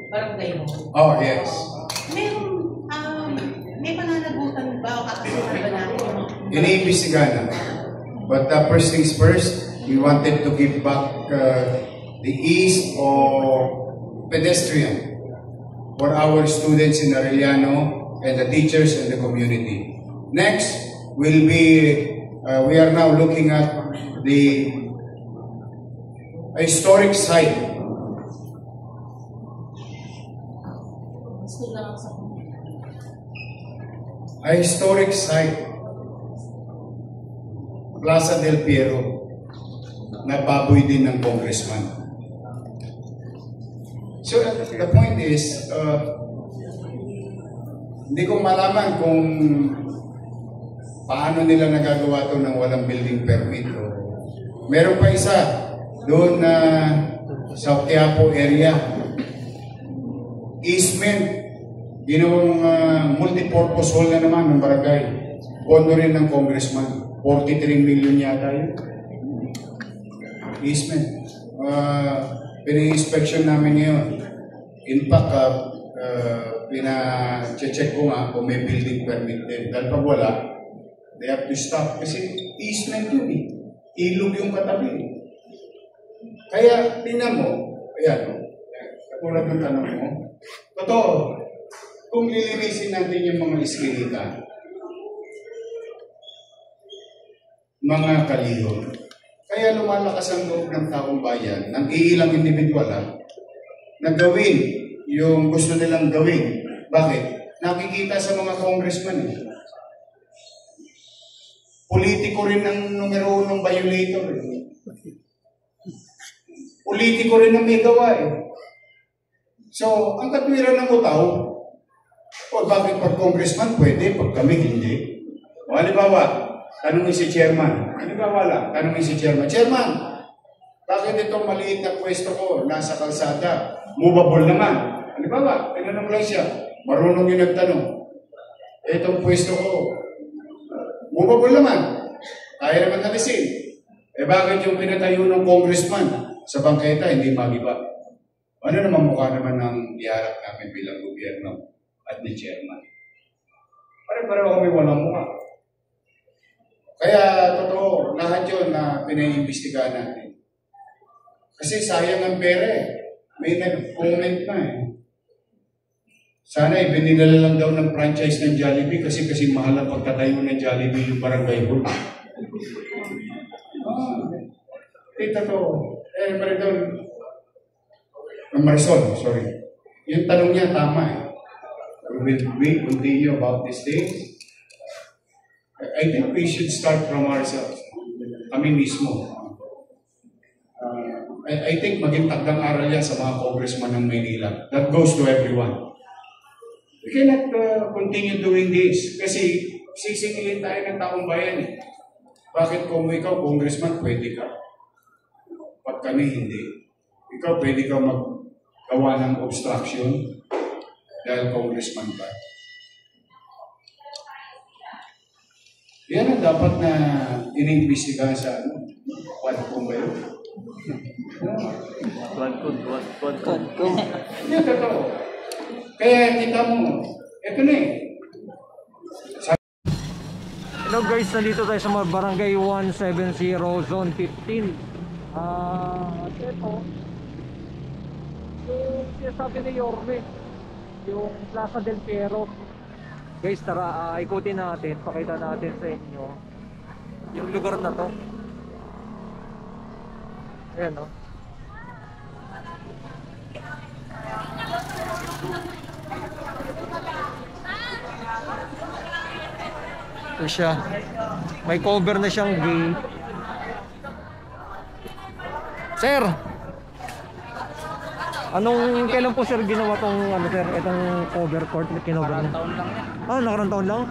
barangay mo? Oh, yes. May pananagutan ba o kakasuhan ba natin? Iniimbestigahan na. But first things first, we wanted to give back the ease of pedestrian for our students in Arellano and the teachers and the community. Next will be, we are now looking at the historic site. A historic site, Plaza del Piero, na baboy din ng congressman. So the point is, hindi ko malaman kung paano nila nagagawa ito ng walang building permit. Meron pa isa doon na sa Quiapo area, easement, ginawang multi-purpose hall na naman ng barangay. Pondo rin ng congressman. 43 million yata yun. Easement. Pina-inspection namin ngayon. In fact, pina-check ko nga kung may building permit din. Dahil pag wala, they have to stop. Kasi easement yun eh. Ilog yung katabi. Kaya, tingnan mo, ayan, katulad ng tanong mo, totoo, kung lilinisin natin yung mga iskinita, mga kalihon, kaya lumalakas ang loob ng taong bayan, ng iilang individual na gawin yung gusto nilang gawin. Bakit? Nakikita sa mga congressman. Politiko rin ang numero 1 violator. Politiko rin ang may gawa So, ang katwiran ng utaw, bakit pag congressman pwede, pag kami hindi? O halimbawa, tanongin si chairman. Halimbawa lang, tanongin si chairman. Chairman, bakit itong maliit na pwesto ko nasa kalsada? Movable naman. Halimbawa, tinanong lang siya. Marunong yung nagtanong. Itong pwesto ko, movable naman. Kaya naman nalisin. Bakit yung pinatayo ng congressman sa bangketa hindi magiba? Ano naman mukha naman ng iharap namin bilang gobyerno at ni chairman? Pare-pareho kami walang mukha. Kaya totoo, lahat yun na pinaiimbestigahan natin. Kasi sayang ang pera May nag-comment na Sana ibinilala lang daw ng franchise ng Jollibee kasi mahal ang pagtatayo ng Jollibee yung barangay hall. Totoo. Maridon, Marisol, sorry. Yung tanong niya, tama Will we continue about these things? I think we should start from ourselves. Kami mismo. I think maging tagdang aral yan sa mga congressman ng Maynila. That goes to everyone. We cannot continue doing this kasi sisingilin tayo ng taong bayan Bakit kung ikaw, congressman, pwede ka? Pag kami hindi. Ikaw, pwede ka maggawa ng obstruction dahil congressman ka. Yan ang dapat na iniimbestigahan sa Quadcom ba yun? Quadcom. Yan totoo. Kaya kita mo, ito na Hello guys, nandito tayo sa Barangay 170, Zone 15. Ito, yung sinasabi ni Yorme, yung Plaza del Piero. Guys, tara, ikutin natin, pakita natin sa inyo yung lugar na to. Ayan o. Ito siya. May cover na siyang gate. Sir! Kailan po sir ginawa tong itong cover court na kinover niya? Nakarang taon lang yan. Nakarang taon lang?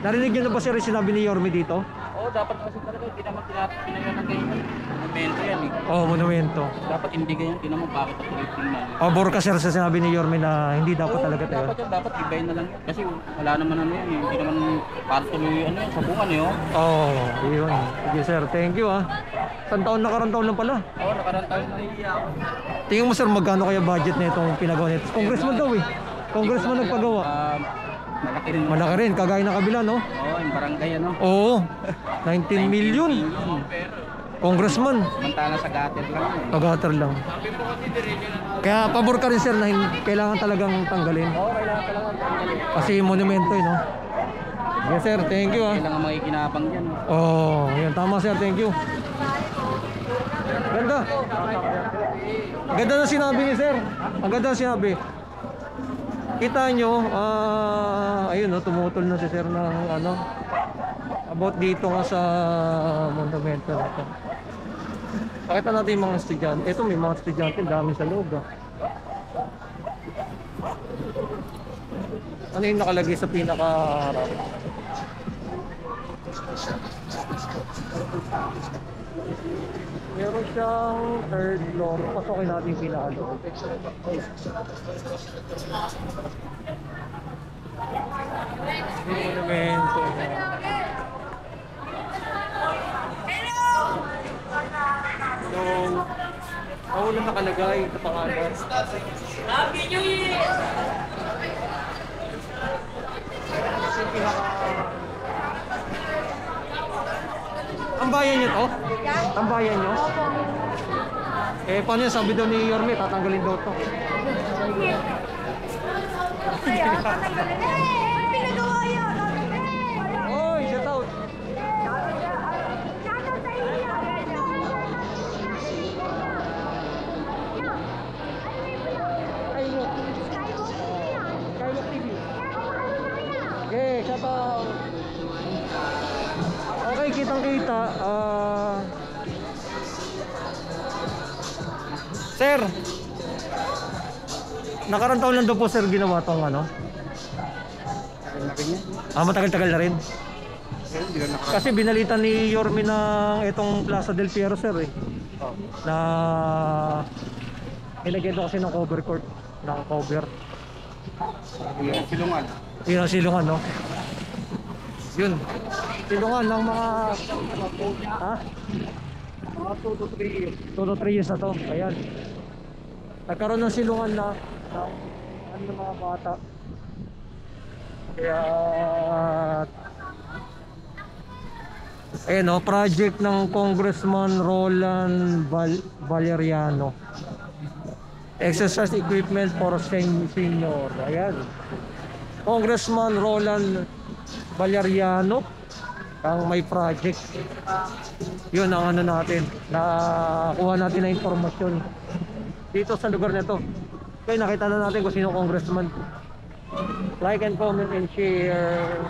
Narinig niyo na ba sir yung sinabi ni Yorme dito? Oo, dapat kasi talaga, hindi naman pinayan ng ganyan. Monumento yan eh. Oh, monumento. Dapat hindi ganyan, hindi naman bakit ako tingnan. Pabor ka sir sa sinabi ni Yorme na hindi dapat Oo, talaga tayo. dapat yan, dapat ibayin na lang yan. Kasi wala naman ano yan, hindi naman para tuloy ano yan, sabungan eh. Oh, yun. Sige sir, thank you ah. Isang taon nakarang taon lang pala. Oo, nakaraan tayo na ako. Tingnan mo sir, magkano kaya budget na itong pinagawa nito? Congressman daw eh. Congressman nagpagawa. Malaki rin. Malaki rin, kagaya ng kabila no? Oo, yung barangay ano. Oo, 19 million. Congressman, Samantala sa gutter lang yun. pag-ater lang. Kaya pabor ka rin sir na kailangan talagang tanggalin. Oo, kailangan talaga tanggalin. Kasi monumento eh no? Yes sir, thank you ah. Kailangan makikinabang yan. Oh, yan tama sir, thank you. Ganda. Ganda na sinabi ni sir. Ang ganda na sinabi. Kita nyo, ayun no, tumutol na si sir ng ano, about dito nga sa monumento na to. Pakita natin yung mga estudyante. Ito may mga estudyante, dami sa loob ah. Ano yung nakalagay sa pinaka-harap? Meron siyang third floor. Pasokin natin yung pinaka-loob. Monumento. So, wala nakalagay sa pangalan. Happy New Year! Ang bayan niyo to? Ang bayan niyo? Eh, paano yan? Sabi daw ni Yorme, tatanggalin daw to. Pinagawa yan! Oy, shout out! Skywalk TV. Okay, shout out! Okay, kitang-kita. Sir, nakarang taon lang daw po sir ginawa tong ano? Matagal-tagal na rin. Kasi binalitan ni Yorme ng itong Plaza del Piero sir eh. Na ilagyan daw kasi ng cover court. Naka-cover. Yung silungan. Yun ang silungan no? Yun. Silungan ng mga ha? Mga 2 to 3 years. 2 to 3 years na to. Ayan. Nagkaroon ng silungan na ng mga bata. Kaya no, project ng Congressman Roland Valeriano. Exercise equipment for senior. Ayan. Congressman Roland Valeriano ang may project. Yun ang ano natin, nakuha natin na informasyon dito sa lugar na to. Okay, nakita na natin kung sino congressman. Like and comment and share.